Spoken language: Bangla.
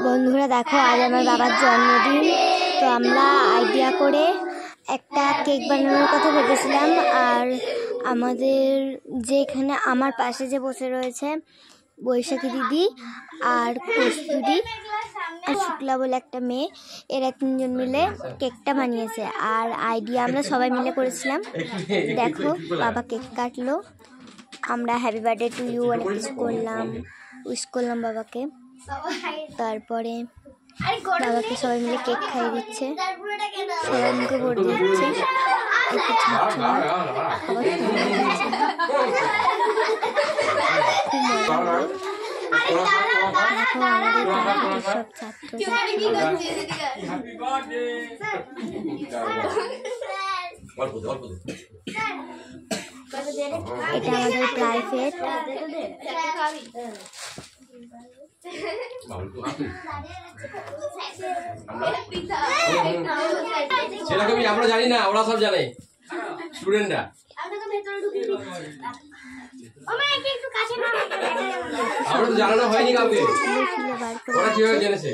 বন্ধুরা দেখো, আজ আমার বাবার জন্মদিন। তো আমরা আইডিয়া করে একটা কেক বানানোর কথা ভেবেছিলাম। আর আমাদের যেখানে আমার পাশে যে বসে রয়েছে বৈশাখী দিদি আর কস্তুরি আর শুক্লা বলে একটা মেয়ে, এরা তিনজন মিলে কেকটা বানিয়েছে। আর আইডিয়া আমরা সবাই মিলে করেছিলাম। দেখো বাবা কেক কাটলো, আমরা হ্যাপি বার্থডে টু ইউ অনেক কিছু করলাম, উইশ করলাম বাবাকে। তারপরে বাবাকে সবাই মিলে কেক খাইয়ে দিচ্ছে, সবাই মুখে ভরে দিচ্ছে, একটু ছাড়ছে না, আমাদের সব ছাত্র এটা আমাদের প্রাইভেট। সেরকমই আমরা জানি না, ওরা সব জানে স্টুডেন্টরা। আমরা তো জানানো হয়নি কাউকে, ওরা কিভাবে জেনেছে?